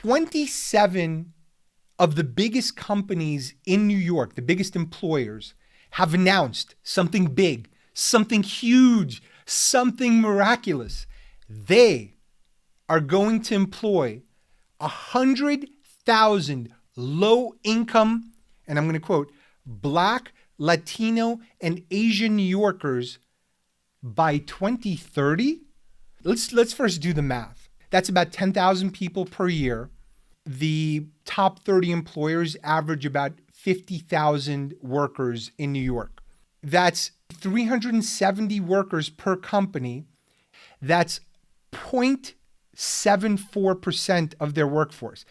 27 of the biggest companies in New York, the biggest employers, have announced something big, something huge, something miraculous. They are going to employ 100,000 low-income, and I'm going to quote, Black, Latino, and Asian New Yorkers by 2030. Let's first do the math. That's about 10,000 people per year. The top 30 employers average about 50,000 workers in New York. That's 370 workers per company. That's 0.74% of their workforce.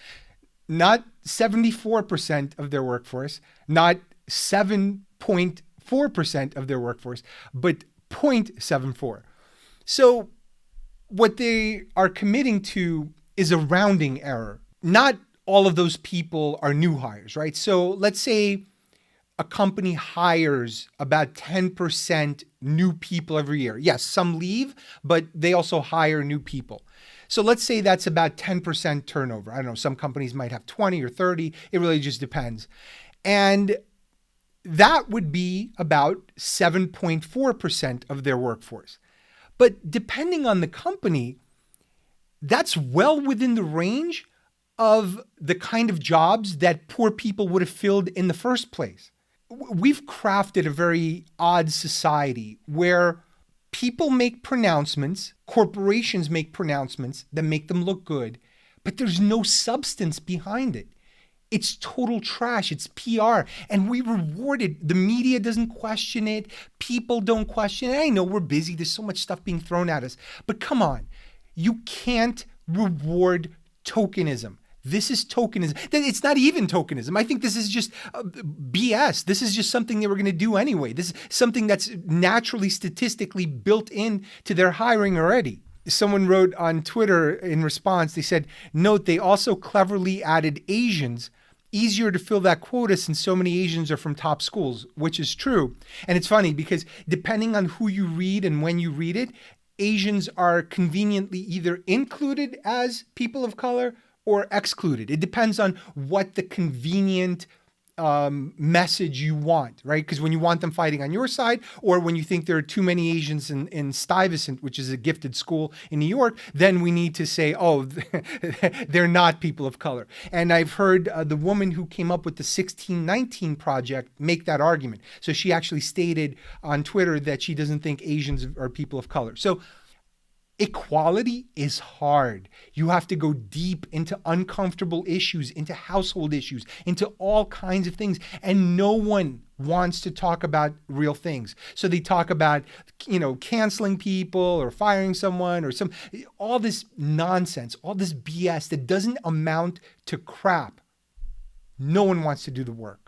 Not 74% of their workforce, not 7.4% of their workforce, but 0.74. So what they are committing to is a rounding error. Not all of those people are new hires, right? So let's say a company hires about 10% new people every year. Yes, some leave, but they also hire new people. So let's say that's about 10% turnover. I don't know, some companies might have 20 or 30. It really just depends. And that would be about 7.4% of their workforce. But depending on the company, that's well within the range of the kind of jobs that poor people would have filled in the first place. We've crafted a very odd society where people make pronouncements, corporations make pronouncements that make them look good, but there's no substance behind it. It's total trash. It's PR. And we reward it. The media doesn't question it. People don't question it. I know we're busy. There's so much stuff being thrown at us. But come on. You can't reward tokenism. This is tokenism. It's not even tokenism. I think this is just BS. This is just something they were going to do anyway. This is something that's naturally, statistically built in to their hiring already. Someone wrote on Twitter in response, they said, note, they also cleverly added Asians. Easier to fill that quota since so many Asians are from top schools, which is true. And it's funny because depending on who you read and when you read it, Asians are conveniently either included as people of color or excluded. It depends on what the convenient message you want, right? Because when you want them fighting on your side, or when you think there are too many Asians in Stuyvesant, which is a gifted school in New York, then we need to say, oh, they're not people of color. And I've heard the woman who came up with the 1619 Project make that argument. So she actually stated on Twitter that she doesn't think Asians are people of color. So equality is hard. You have to go deep into uncomfortable issues, into household issues, into all kinds of things. And no one wants to talk about real things. So they talk about, canceling people or firing someone or all this nonsense, all this BS that doesn't amount to crap. No one wants to do the work.